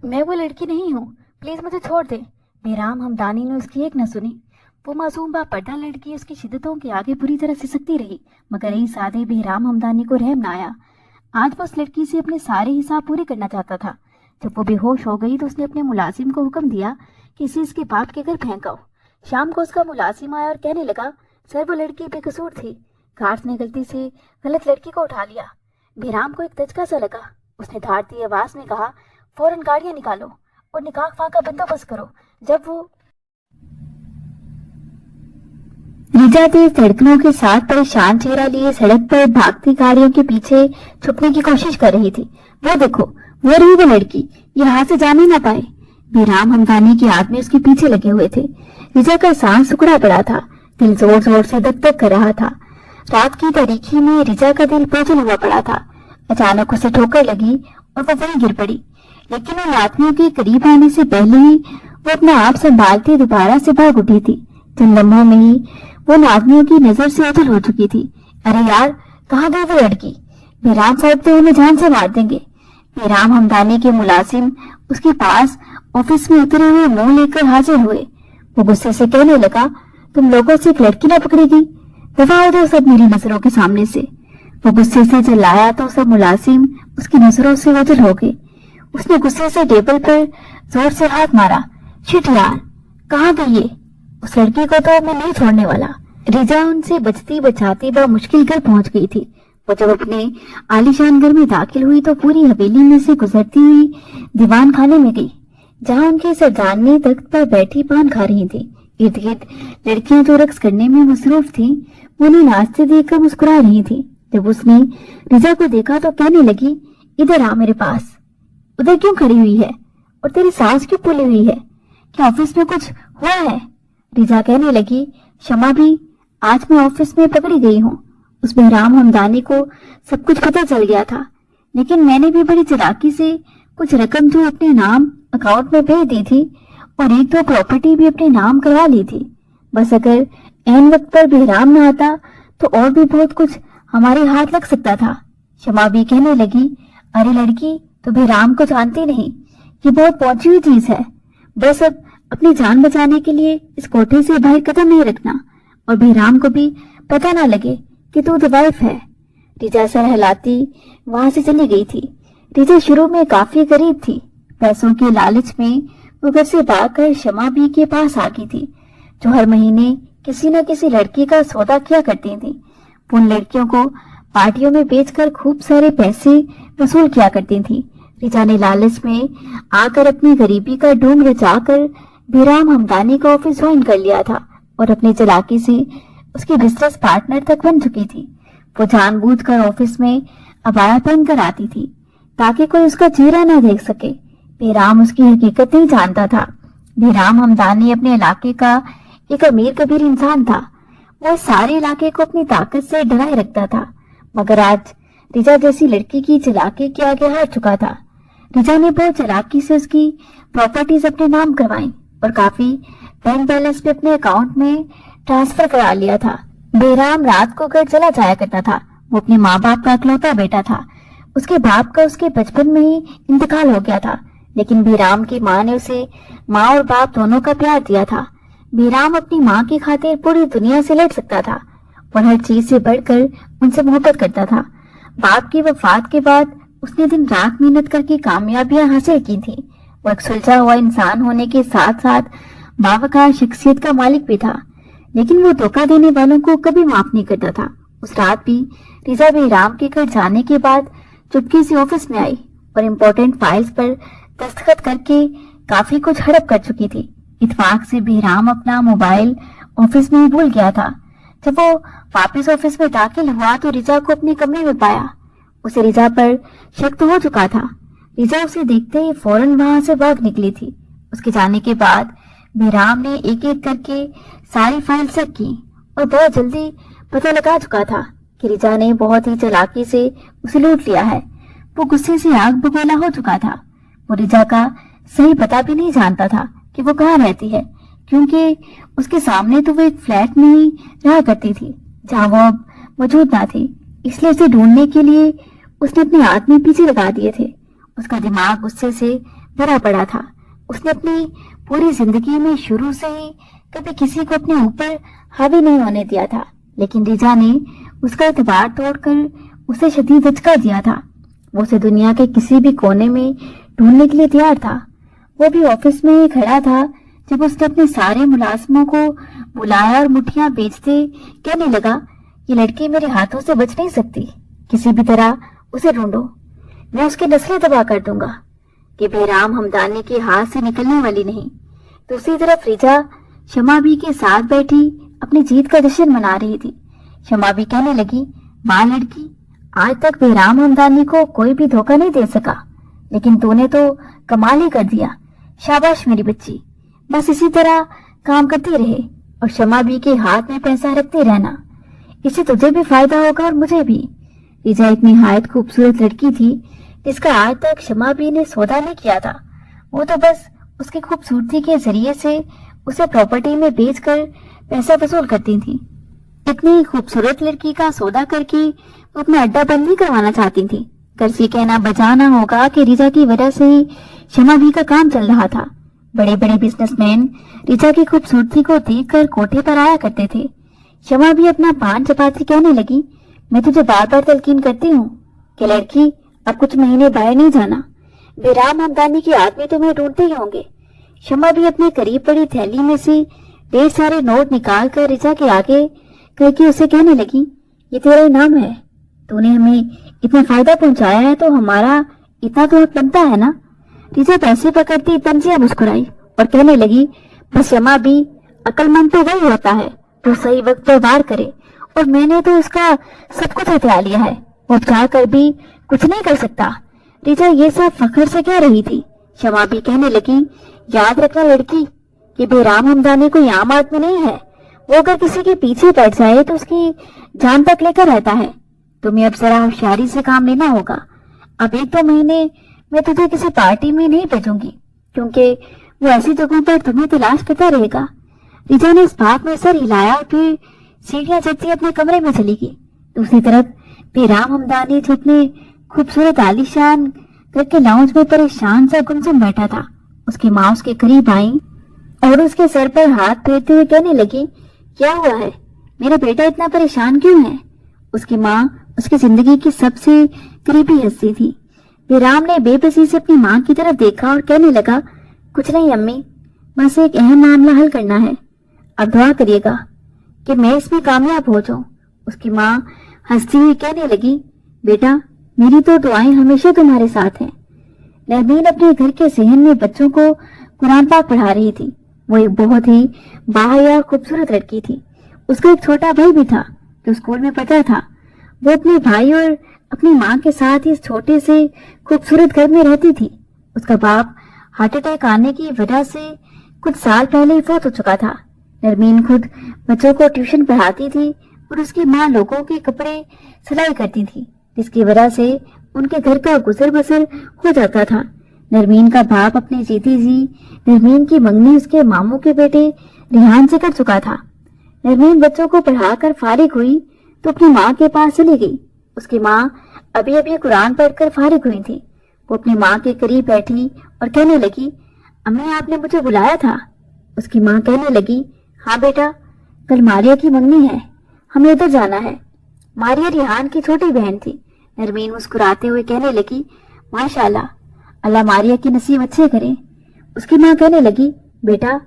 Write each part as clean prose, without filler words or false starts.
मैं वो लड़की नहीं हूँ, प्लीज मुझे छोड़ दे। बेराम हमदानी ने उसकी एक न सुनी। वो मासूम बापर्दा लड़की उसकी शिद्दतों के आगे बुरी तरह सिसकती रही, मगर इस सादे बेराम हमदानी को रहम न आया। आज वो उस लड़की से अपने सारे हिसाब पूरे करना चाहता था। जब वो बेहोश हो गई तो उसने अपने मुलाजिम को हुक्म दिया कि इसे इसके बाप के घर फेंकाओ। शाम को उसका मुलाजिम आया और कहने लगा, सर वो लड़की बेकसूर थी, गार्ड्स ने गलती से गलत लड़की को उठा लिया। बेराम को एक दचका सा लगा। उसने धारती आवाज में कहा, फौरन गाड़ियां निकालो और निकाह फां का बंदोबस्त करो। जब वो रिजा तेज धड़कनों के साथ परेशान चेहरा लिए सड़क पर भागती गाड़ियों के पीछे छुपने की कोशिश कर रही थी। वो देखो, वो रही वो लड़की, यहाँ से जाने ना पाए। बेराम हमदानी के आदमी उसके पीछे लगे हुए थे। रिजा का सांस सुकड़ा पड़ा था, दिल जोर जोर से धक धक कर रहा था। रात की तारीखी में रिजा का दिल बोझल हुआ पड़ा था। अचानक उसे ठोकर लगी और वो वहीं गिर पड़ी, लेकिन उन आदमियों के करीब आने से पहले ही वो अपना आप संभालती दोबारा से भाग उठी थी। चंद लम्हों में ही वो उन आदमियों की नजर से ओझल हो चुकी थी। अरे यार, कहाँ गई वो लड़की? बेराम साहब तो हमें जान से मार देंगे। बेराम हमदानी के मुलाजिम उसके पास ऑफिस में उतरे हुए मुंह लेकर हाजिर हुए। वो गुस्से से कहने लगा, तुम लोगों से एक लड़की ना पकड़ी गई? दफा हो दो सब मेरी नजरों के सामने से। वो गुस्से से चिल्लाया तो सब मुलाजिम उसकी नजरों से ओझल हो गए। उसने गुस्से से टेबल पर जोर से हाथ मारा। शिट यार, कहाँ गई ये? उस लड़की को तो मैं नहीं छोड़ने वाला। रिजा उनसे बचती बचाती मुश्किल घर पहुंच गई थी। वो जब अपने आलीशान घर में दाखिल हुई तो पूरी हवेली में से गुजरती हुई दीवान खाने में गई, जहां उनकी सरदारनी तख्त पर बैठी पान खा रही थी। इर्द गिर्द लड़कियां जो रक्स करने में मसरूफ थी, वो उन्हें नाचते देखकर मुस्कुरा रही थी। जब उसने रिजा को देखा तो कहने लगी, इधर आ मेरे पास। उधर क्यों खड़ी हुई है? और तेरी सांस क्यों फूली हुई है? क्या ऑफिस में कुछ हुआ है? रिजा कहने लगी, क्षमा भी, आज मैं ऑफिस में पकड़ी गई हूँ। उस बेराम हमदानी को सब कुछ पता चल गया था, लेकिन मैंने भी बड़ी चालाकी से कुछ रकम जो अपने नाम अकाउंट में भेज दी थी और एक दो प्रॉपर्टी भी अपने नाम करवा ली थी। बस अगर ऐन वक्त पर बेराम न आता तो और भी बहुत कुछ हमारे हाथ लग सकता था। क्षमा भी कहने लगी, अरे लड़की, तो बेराम को जानती नहीं, ये बहुत पहुंची हुई चीज है। बस अब अपनी जान बचाने के लिए इस कोठे से बाहर कदम नहीं रखना, और बेराम को भी पता ना लगे कि तू द वाइफ है। रिजा सर हिलाती वहां से चली गई थी। रिजा शुरू में काफी गरीब थी। पैसों के लालच में वो घर से भागकर क्षमा बी के पास आ गई थी, जो हर महीने किसी न किसी लड़की का सौदा किया करती थी। उन लड़कियों को पार्टियों में बेचकर खूब सारे पैसे वसूल किया करती थी। रिजा ने लालच में आकर अपनी गरीबी का ढोंग रचाकर बेराम हमदानी का ऑफिस ज्वाइन कर लिया था और अपनी चालाकी से उसकी बिजनेस पार्टनर तक बन चुकी थी। वो जानबूझकर ऑफिस में अबाया पहनकर आती थी ताकि कोई उसका चेहरा न देख सके। बेराम उसकी हकीकत नहीं जानता था। बेराम हमदानी अपने इलाके का एक अमीर कबीर इंसान था। वो सारे इलाके को अपनी ताकत से डराए रखता था, मगर आज रिजा जैसी लड़की की चालाकी के आगे हार चुका था। रिजा ने बहुत चालाकी से उसकी प्रॉपर्टीज अपने नाम करवाई और काफी बैंक बैलेंस भी अपने अकाउंट में ट्रांसफर करा लिया था। बेराम रात को घर चला जाया करता था। वो अपने माँ बाप का इकलौता बेटा था। उसके बाप का उसके बचपन में ही इंतकाल हो गया था, लेकिन बेराम की माँ ने उसे माँ और बाप दोनों का प्यार दिया था। बेराम अपनी माँ की खातिर पूरी दुनिया से लड़ सकता था और हर चीज से बढ़कर उनसे मोहब्बत करता था। बाप की वफात के बाद उसने दिन रात मेहनत करके कामयाबियां हासिल की थी। वो एक सुलझा हुआ इंसान होने के साथ साथ बावकार शख्सियत का मालिक भी था, लेकिन वो धोखा देने वालों को कभी माफ नहीं करता था। उस रात भी रिजा बेराम के घर जाने के बाद चुपके से ऑफिस में आई और इम्पोर्टेंट फाइल्स पर दस्तखत करके काफी कुछ हड़प कर चुकी थी। इत्तेफाक से बेराम अपना मोबाइल ऑफिस में ही भूल गया था। जब वो वापस ऑफिस में दाखिल हुआ तो रिजा को अपने कमरे में पाया। उसे रिजा पर शक तो हो चुका था। रिजा उसे देखते ही फौरन वहां से भाग निकली थी। उसके जाने के बाद बेराम ने एक एक करके सारी फाइल चेक की और बहुत जल्दी पता लगा चुका था कि रिजा ने बहुत ही चालाकी से उसे लूट लिया है। वो गुस्से से आग बगोला हो चुका था। वो रिजा का सही पता भी नहीं जानता था कि वो कहाँ रहती है, क्योंकि उसके सामने तो वो एक फ्लैट में ही रहा करती थी जहाँ वो अब मौजूद ना थी। इसलिए उसे ढूंढने के लिए उसने अपने आदमी पीछे लगा दिए थे। उसका दिमाग गुस्से से भरा पड़ा था। उसने अपनी पूरी जिंदगी में शुरू से ही कभी किसी को अपने ऊपर हावी नहीं होने दिया था, लेकिन रिजा ने उसका एतबार तोड़कर उसे शदीद धचका दिया था। वो उसे दुनिया के किसी भी कोने में ढूंढने के लिए तैयार था। वो भी ऑफिस में ही खड़ा था जब उसने अपने सारे मुलाजमों को बुलाया और मुट्ठियां बेचते कहने लगा, ये लड़की मेरे हाथों से बच नहीं सकती, किसी भी तरह उसे ढूंढो, मैं उसकी नस्लें तबाह कर दूंगा कि बेराम हमदानी के हाथ से निकलने वाली नहीं। दूसरी तरफ रिजा शमा भी के साथ बैठी अपनी जीत का जश्न मना रही थी। शमा भी कहने लगी, वाह लड़की, आज तक बेराम हमदानी को कोई भी धोखा नहीं दे सका, लेकिन तूने तो कमाल ही कर दिया। शाबाश मेरी बच्ची, बस इसी तरह काम करती रहे और शमा भी के हाथ में पैसा रखते रहना, इससे तुझे भी फायदा होगा और मुझे भी। रिजा एक निहायत खूबसूरत लड़की थी जिसका आज तक शमा भी ने सौदा नहीं किया था। वो तो बस उसकी खूबसूरती के जरिए से उसे प्रॉपर्टी में बेचकर पैसा वसूल करती थी। इतनी खूबसूरत लड़की का सौदा करके वो अपना अड्डा बंद नहीं करवाना चाहती थी। कर्जी कहना बजाना होगा कि रिजा की वजह से ही शमा भी का काम चल रहा था। बड़े बड़े बिजनेसमैन रिजा की खूबसूरती को देखकर कोठे पर आया करते थे। शमा भी अपना पान चपाती कहने लगी, मैं तुझे बार बार तलकीन करती हूँ कि लड़की, अब कुछ महीने बाहर नहीं जाना, बेराम हमदानी के आदमी तुम्हें ढूंढते ही होंगे। शमा भी अपने करीब पड़ी थैली में से ढेर सारे नोट निकाल कर रिजा के आगे करके उसे कहने लगी, ये तेरा इनाम है, तूने हमें इतना फायदा पहुंचाया है तो हमारा इतना तो हक बनता है ना। रिजा पैसे पकड़ती तंजिया मुस्कुराई और कहने लगी, बस शमा भी, अक्लमंद तो वही होता है जो सही वक्त पर वार करे, और मैंने तो उसका सब कुछ हथिया लिया है, वो चाह कर भी कुछ नहीं कर सकता। रिजा ये सब फख्र से कह रही थी। शमा भी कहने लगी, याद रखना लड़की, कि बेराम हमदानी कोई आम आदमी नहीं है, वो अगर किसी के पीछे बैठ जाए तो उसकी जान तक लेकर रहता है। तुम्हें अब जरा होशियारी से काम लेना होगा। अब 1-2 महीने मैं तुझे किसी पार्टी में नहीं भेजूंगी, क्योंकि वो ऐसी जगहों पर तुम्हें तलाश करता रहेगा। रिजा ने इस बात में सर हिलाया और फिर सीढ़ियां चढ़ती अपने कमरे में चली गई। दूसरी तरफ बेराम हमदानी जो अपने खूबसूरत आलीशान करके लाउंज में परेशान सा गुमसुम बैठा था, उसकी माँ उसके करीब आई और उसके सर पर हाथ फेरते हुए कहने लगी, क्या हुआ है, मेरा बेटा इतना परेशान क्यों है। उसकी माँ उसकी जिंदगी की सबसे करीबी हस्ती थी। बेराम ने बेबसी से अपनी माँ की तरफ देखा और कहने लगा, कुछ नहीं अम्मी, बस एक अहम मामला हल करना है, अब दुआ करिएगा कि मैं इसमें कामयाब हो जाऊं। उसकी माँ हंसती हुई कहने लगी, बेटा मेरी तो दुआएं हमेशा तुम्हारे साथ हैं। नरमीन अपने घर के सहन में बच्चों को कुरान पाक पढ़ा रही थी। वो एक बहुत ही बाहया खूबसूरत लड़की थी। उसका एक छोटा भाई भी था जो स्कूल में पढ़ता था। वो अपने भाई और अपनी माँ के साथ इस छोटे से खूबसूरत घर में रहती थी। उसका बाप हार्ट अटैक आने की वजह से कुछ साल पहले ही फौत हो चुका था। नरमीन खुद बच्चों को ट्यूशन पढ़ाती थी और उसकी माँ लोगों के कपड़े सिलाई करती थी, जिसकी वजह से उनके घर का गुजर बसर हो जाता था। नरमीन का बाप अपनी जीती जी नरमीन की मंगनी उसके मामू के बेटे रिहान से कर चुका था। नरमीन बच्चों को पढ़ाकर फारिग हुई तो अपनी माँ के पास चली गई। उसकी माँ अभी अभी कुरान पढ़कर फारिग हुई थी। वो अपनी माँ के करीब बैठी और कहने लगी, अम्मी आपने मुझे बुलाया था। उसकी माँ कहने लगी, हाँ बेटा, कल मारिया की मंगनी है, हमें उधर जाना है। मारिया रिहान की छोटी बहन थी। नरमीन मुस्कुराते हुए कहने लगी, माशाल्लाह, अल्लाह मारिया की नसीब अच्छे करे। उसकी माँ कहने लगी, बेटा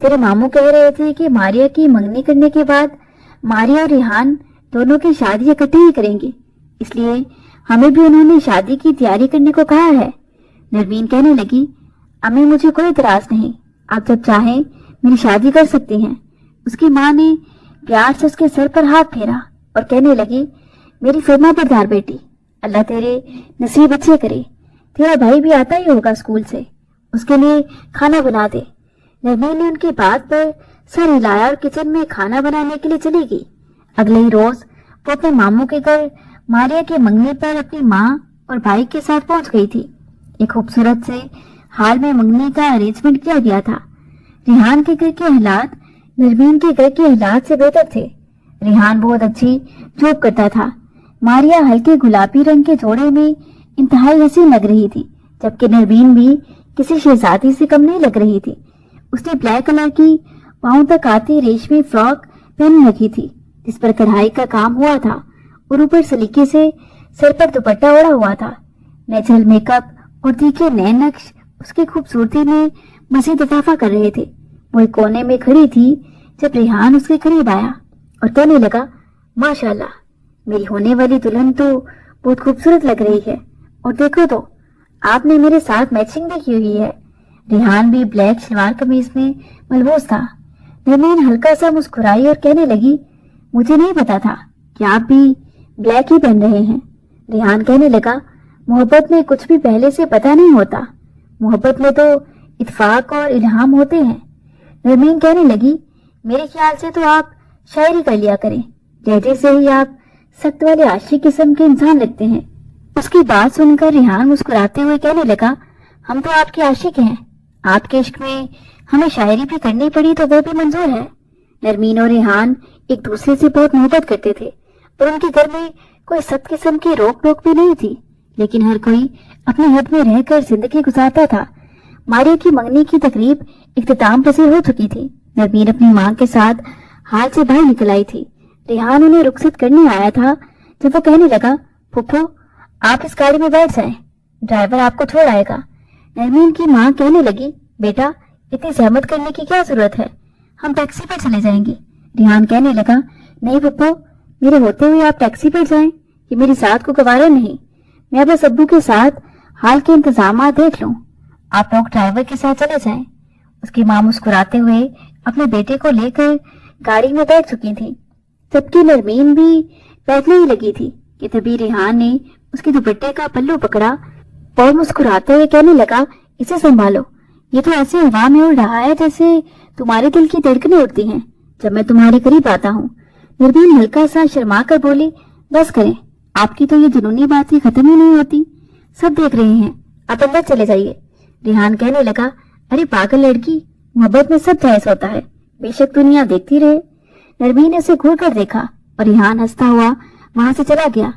तेरे मामू कह रहे थे कि मारिया की मंगनी करने के बाद मारिया और रिहान दोनों की शादी इकट्ठे ही करेंगे, इसलिए हमें भी उन्होंने शादी की तैयारी करने को कहा है। नरमीन कहने लगी, अम्मी मुझे कोई इतराज नहीं, आप जब चाहें मेरी शादी कर सकती हैं। उसकी माँ ने प्यार से उसके सर पर हाथ फेरा और कहने लगी, मेरी फरमा बरदार बेटी, अल्लाह तेरे नसीब अच्छे करे। तेरा भाई भी आता ही होगा स्कूल से, उसके लिए खाना बना दे। नरमीन ने उनकी बात पर सर हिलाया और किचन में खाना बनाने के लिए चली गई। अगले ही रोज वो अपने मामू के घर मारिया के मंगनी पर अपनी माँ और भाई के साथ पहुंच गई थी। एक खूबसूरत से हाल में मंगनी का अरेंजमेंट किया गया था। रिहान के घर के हालात नरमीन के घर के हालात से बेहतर थे। रिहान बहुत अच्छी जॉब करता था। मारिया हल्के गुलाबी रंग के जोड़े में इंतहाई हसीन लग रही थी, जबकि नरमीन भी کسی شہزادی سے کم نہیں لگ رہی تھی۔ اس نے بلیک کلر کی پاؤں تک آتی ریشمی فراک پہن رکھی تھی جس پر کڑھائی کا کام ہوا تھا اور اوپر سلیقے سے سر پر دوپٹہ اوڑا ہوا تھا۔ نیچرل میک اپ اور تیکھے نئے نقش اس کی خوبصورتی میں مزید اضافہ کر رہے تھے۔ وہ ایک کونے میں کھڑی تھی جب ریحان اس کے قریب آیا اور کہنے لگا، ماشاءاللہ، میری ہونے والی دلہن تو بہت خوبصورت لگ رہی ہے، اور دیکھو تو آپ نے میرے ساتھ میچنگ بھی کی ہوئی ہے۔ ریحان بھی بلیک شلوار قمیض میں ملبوس تھا۔ نرمین ہلکا سا مسکرائی اور کہنے لگی، مجھے نہیں پتا تھا کہ آپ بھی بلیک ہی پہن رہے ہیں۔ ریحان کہنے لگا، محبت میں کچھ بھی پہلے سے پتا نہیں ہوتا، محبت میں تو اتفاق اور الہام ہوتے ہیں۔ نرمین کہنے لگی، میرے خیال سے تو آپ شاعری کر لیا کریں، لہجے سے ہی آپ سخت والے عاشق قسم کے انسان لگتے ہیں۔ اس کی بات سن کر ریحان مسکراتے ہوئے کہنے لگا، ہم تو آپ کے عاشق ہیں، آپ کے عشق میں ہمیں شاعری بھی کرنی پڑی تو وہ بھی منظور ہے۔ نرمین اور ریحان ایک دوسرے سے بہت محبت کرتے تھے اور ان کے گھر میں کوئی سخت قسم کی روک ٹوک بھی نہیں تھی، لیکن ہر کوئی اپنے حد میں رہ کر زندگی گزارتا تھا۔ ماریا کی منگنی کی تقریب اختتام پذیر ہو چکی تھی۔ نرمین اپنی ماں کے ساتھ ہال سے باہر نکل آئی تھی۔ ریحان انہیں رخصت کرنے آیا تھا جب وہ کہنے لگا، پھپھو آپ اس گاڑی میں بیٹھ جائیں، ڈرائیور آپ کو چھوڑ آئے گا۔ نرمین کی ماں کہنے لگی، بیٹا اتنی زحمت کرنے کی کیا ضرورت ہے، ہم ٹیکسی پر چلے جائیں گے۔ ریحان کہنے لگا، نہیں پھپھو، میرے ہوتے ہوئے آپ ٹیکسی پر جائیں، یہ میری ساتھ کو گوارا نہیں، میں بس ابو کے ساتھ حال کے انتظامات دیکھ لوں، آپ لوگ ڈرائیور کے ساتھ چلے جائیں۔ اس کی ماں مسکراتے ہوئے اپنے بیٹے کو لے کر گاڑی میں بیٹھ چکی تھی، جبکہ نرمین بھی بیٹھنے ہی لگی تھی کہ تبھی ریحان نے اس کے دوپٹے کا پلو پکڑا اور مسکراتے ہوئے کہنے لگا، اسے سنبھالو، یہ تو ایسے ہوا میں اڑ رہا ہے جیسے تمہارے دل کی دھڑکنیں اڑتی ہیں جب میں تمہارے قریب آتا ہوں۔ نرمین ہلکا سا شرما کر بولی، بس کریں، آپ کی تو یہ جنونی باتیں ختم ہی نہیں ہوتی، سب دیکھ رہے ہیں، آپ اندر چلے جائیے۔ ریحان کہنے لگا، ارے پاگل لڑکی، محبت میں سب جائز ہوتا ہے، بے شک دنیا دیکھتی رہے۔ نرمین نے اسے گھور کر دیکھا اور ریحان ہنستا ہوا وہاں سے چلا گیا۔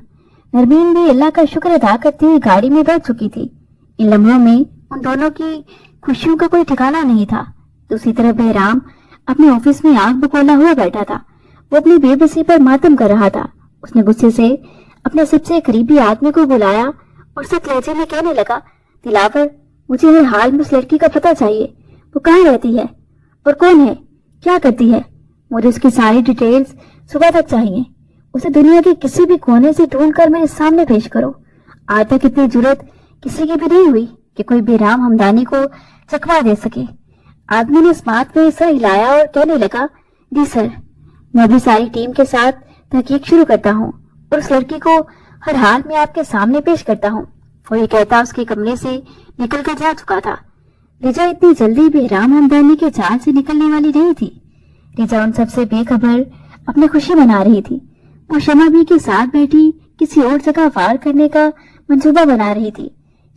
نرمین بھی اللہ کا شکر ادا کرتے ہوئے گاڑی میں بیٹھ چکی تھی۔ ان لمحوں میں ان دونوں کی خوشیوں کا کوئی ٹھکانہ نہیں تھا۔ دوسری طرف بہرام اپنے آفس میں آنکھ بکولا ہوا بیٹھا تھا، وہ اپنی بے بسی پر ماتم کر رہا تھا۔ اس نے غصے سے اپنے سب سے قریبی آدمی کو بلایا اور سخت لہجے میں کہنے لگا، دلاور، مجھے ہر حال میں اس لڑکی کا پتہ چاہیے، وہ کہاں رہتی ہے اور کون ہے، کیا کرتی ہے، مجھے اس کی ساری ڈیٹیلز صبح تک چاہیے۔ اسے دنیا کے کسی بھی کونے سے ڈھونڈ کر میرے سامنے پیش کرو۔ آج تک اتنی جرت کسی کی بھی نہیں ہوئی کہ کوئی بہرام ہمدانی کو چکما دے سکے۔ آدمی نے اس بات پہ سر ہلایا اور کہنے لگا، جی سر، میں بھی ساری ٹیم کے ساتھ تحقیق شروع کرتا ہوں اور اس لڑکی کو ہر حال میں آپ کے سامنے پیش کرتا ہوں۔ وہ یہ کہتا اس کے کمرے سے نکل کر جا چکا تھا۔ رجا اتنی جلدی بہرام ہمدانی کے جال سے نکلنے والی نہیں تھی۔ رجا ان سب سے بے خبر اپنی خوشی منا رہی تھی۔ وہ شمع بھی کے ساتھ بیٹھی کسی اور جگہ وار کرنے کا منصوبہ بنا رہی تھی۔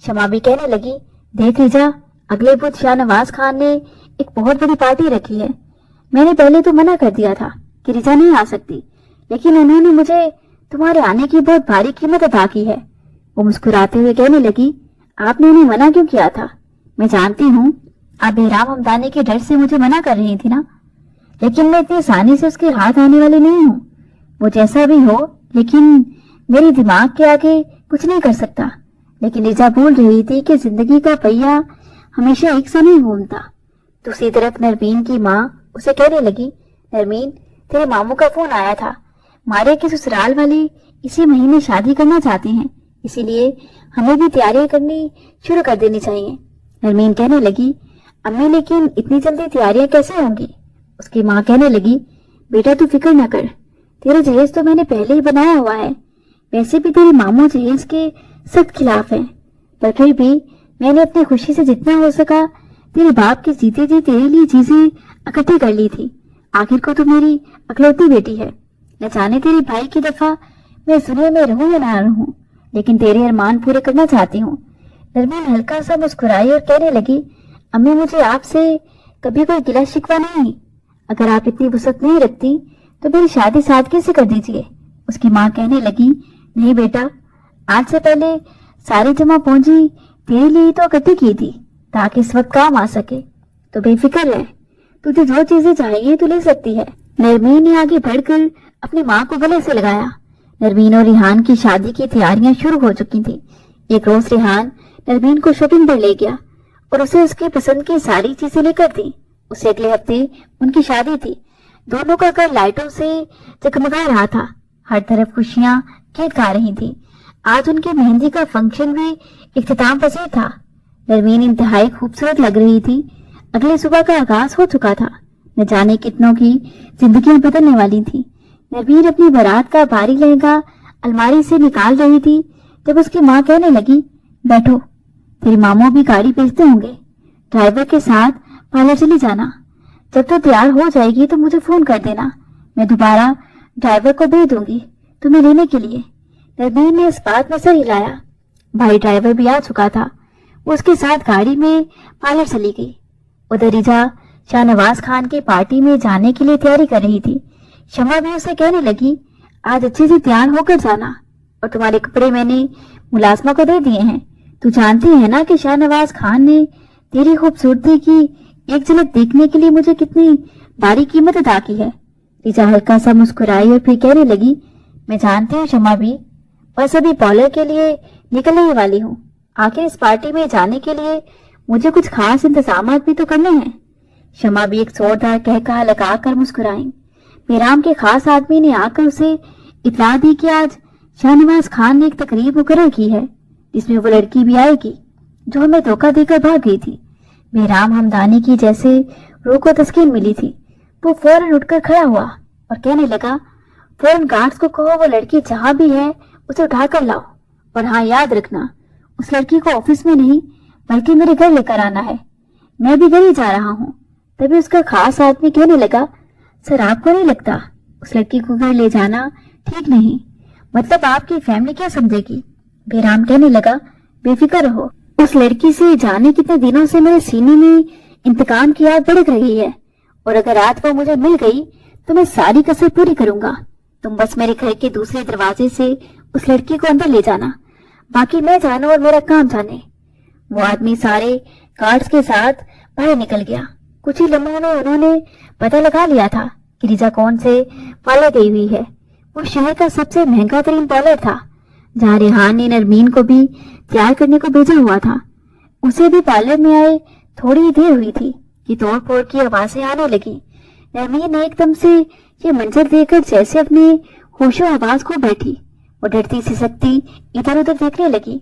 شمع بھی کہنے لگی، دیکھ رجا، اگلے بدھ شاہ نواز خان نے ایک بہت بڑی پارٹی رکھی ہے۔ میں نے پہلے تو منع کر دیا تھا کہ رجا نہیں آ سکتی، لیکن انہوں نے مجھے تمہارے آنے کی بہت بھاری قیمت ادا کی ہے۔ وہ مسکراتے ہوئے کہنے لگی، آپ نے انہیں منع کیوں کیا تھا؟ میں جانتی ہوں آپ بہرام ہمدانی کے ڈر سے مجھے منع کر رہی تھی نا، لیکن میں اتنی آسانی سے اس کے ہاتھ آنے والی نہیں ہوں۔ وہ جیسا بھی ہو، لیکن میری دماغ کے آگے کچھ نہیں کر سکتا۔ لیکن رجا بول رہی تھی کہ زندگی کا پہیہ ہمیشہ ایک سا نہیں گھومتا۔ دوسری طرف نرمین کی ماں اسے کہنے لگی، نرمین، تیرے ماموں کا فون آیا تھا، ماریا کے سسرال والے اسی مہینے شادی کرنا چاہتے ہیں، اسی لیے ہمیں بھی تیاریاں کرنی شروع کر دینی چاہیے۔ نرمین کہنے لگی، امی لیکن اتنی جلدی تیاریاں کیسے ہوں گی؟ اس کی ماں کہنے لگی، بیٹا تو فکر نہ کر، تیرا جہیز تو میں نے پہلے ہی بنایا ہوا ہے۔ ویسے بھی تیرے ماموں جہیز کے سخت خلاف ہیں، پر پھر بھی میں نے اپنی خوشی سے جتنا ہو سکا تیرے باپ کے جیتے جی تیرے لیے چیزیں اکٹھی کر لی تھی۔ آخر کو تو میری اکلوتی بیٹی ہے، نہ جانے تیرے بھائی کی دفعہ میں اس دنیا میں رہوں یا نہ رہوں، لیکن تیرے ارمان پورے کرنا چاہتی ہوں۔ نرمین ہلکا سا مسکرائی اور کہنے لگی، امی مجھے آپ سے کبھی کوئی گلہ شکوہ نہیں، اگر آپ اتنی وسعت نہیں رکھتی تو میری شادی سادگی سے کر دیجیے۔ اس کی ماں کہنے لگی، نہیں بیٹا، آج سے پہلے ساری جمع پونجی تیرے لیے تو اکٹھی کی تھی، ताकि इस वक्त काम आ सके। तो बेफिक्र रह, तुझे जो चीजें चाहिए तो ले सकती है। नरमीन ने आगे बढ़कर अपनी माँ को गले से लगाया। नरमीन और रिहान की शादी की तैयारियां शुरू हो चुकी थी। एक रोज रिहान नरमीन को शॉपिंग पर ले गया और उसे उसकी पसंद की सारी चीजें लेकर दी। उससे अगले हफ्ते उनकी शादी थी। दोनों का घर लाइटों से जगमगा रहा था। हर तरफ खुशियां गीत गा रही थी। आज उनके मेहंदी का फंक्शन भी इख्तिताम पसीर था। नरमीन इंतहाई खूबसूरत लग रही थी। अगले सुबह का आगाज हो चुका था। न जाने कितनों की जिंदगियां बदलने वाली थी। नरमीन अपनी बारात का भारी लहंगा अलमारी से निकाल रही थी जब उसकी माँ कहने लगी, बैठो, तेरे मामू भी गाड़ी भेजते होंगे। ड्राइवर के साथ पार्लर चली जाना। जब तो तैयार हो जाएगी तो मुझे फोन कर देना। मैं दोबारा ड्राइवर को भेज दूंगी तुम्हें लेने के लिए। नरमीन ने इस बात में सर हिलाया। भाई ड्राइवर भी आ चुका था। वो उसके साथ गाड़ी में पार्लर चली गई। उधर रिजा शाहनवाज खान की पार्टी में जाने के लिए तैयारी कर रही थी। शमा भी उसे कहने लगी, आज अच्छे से तैयार होकर जाना, और तुम्हारे कपड़े मैंने मुलाजमा को दे दिए हैं। तू जानती है ना कि शाहनवाज खान ने तेरी खूबसूरती की एक झलक देखने के लिए मुझे कितनी भारी कीमत अदा की है। रिजा हल्का सा मुस्कुराई और फिर कहने लगी, मैं जानती हूँ शमा भी, बस अभी पार्लर के लिए निकलने ही वाली हूँ। आखिर इस पार्टी में जाने के लिए मुझे कुछ खास इंतजाम भी तो करने हैं। शमा भी एक जोरदार कहका लगाकर मुस्कुराई। बेराम के खास आदमी ने आकर उसे इतला दी कि आज शाहनवाज खान ने एक तकरीब मुकर्रर की है जिसमें वो लड़की भी आएगी जो हमें धोखा देकर भाग गई थी। बेराम हमदानी की जैसे रूह को तस्कीन मिली थी। वो फौरन उठकर खड़ा हुआ और कहने लगा, फौरन गार्ड्स को कहो वो लड़की जहां भी है उसे उठाकर लाओ, और हाँ याद रखना, उस लड़की को ऑफिस में नहीं बल्कि मेरे घर लेकर आना है। मैं भी घर ही जा रहा हूँ। तभी उसका खास आदमी कहने लगा, सर आपको नहीं लगता उस लड़की को घर ले जाना ठीक नहीं? मतलब आपकी फैमिली क्या समझेगी? बेराम कहने लगा, बेफिक्र रहो, उस लड़की से जाने कितने दिनों से मेरे सीने में इंतकाम की आग भड़क रही है, और अगर रात वो मुझे मिल गई तो मैं सारी कसर पूरी करूंगा। तुम बस मेरे घर के दूसरे दरवाजे से उस लड़की को अंदर ले जाना, बाकी मैं जाना और मेरा काम जाने। वो आदमी सारे गार्ड्स के साथ बाहर निकल गया। कुछ ही लम्हों में उन्होंने पता लगा लिया था कि रिजा कौन से पार्लर गई हुई है। वो शहर का सबसे महंगा तरीन पार्लर था जहाँ रिहान ने नरमीन को भी तैयार करने को भेजा हुआ था। उसे भी पार्लर में आए थोड़ी ही देर हुई थी कि तोड़ फोड़ की आवाजें आने लगी। नरमीन ने एकदम से ये मंजर देखकर जैसे अपने होशो आवाज को बैठी। वो डरती सी सकती इधर उधर देखने लगी।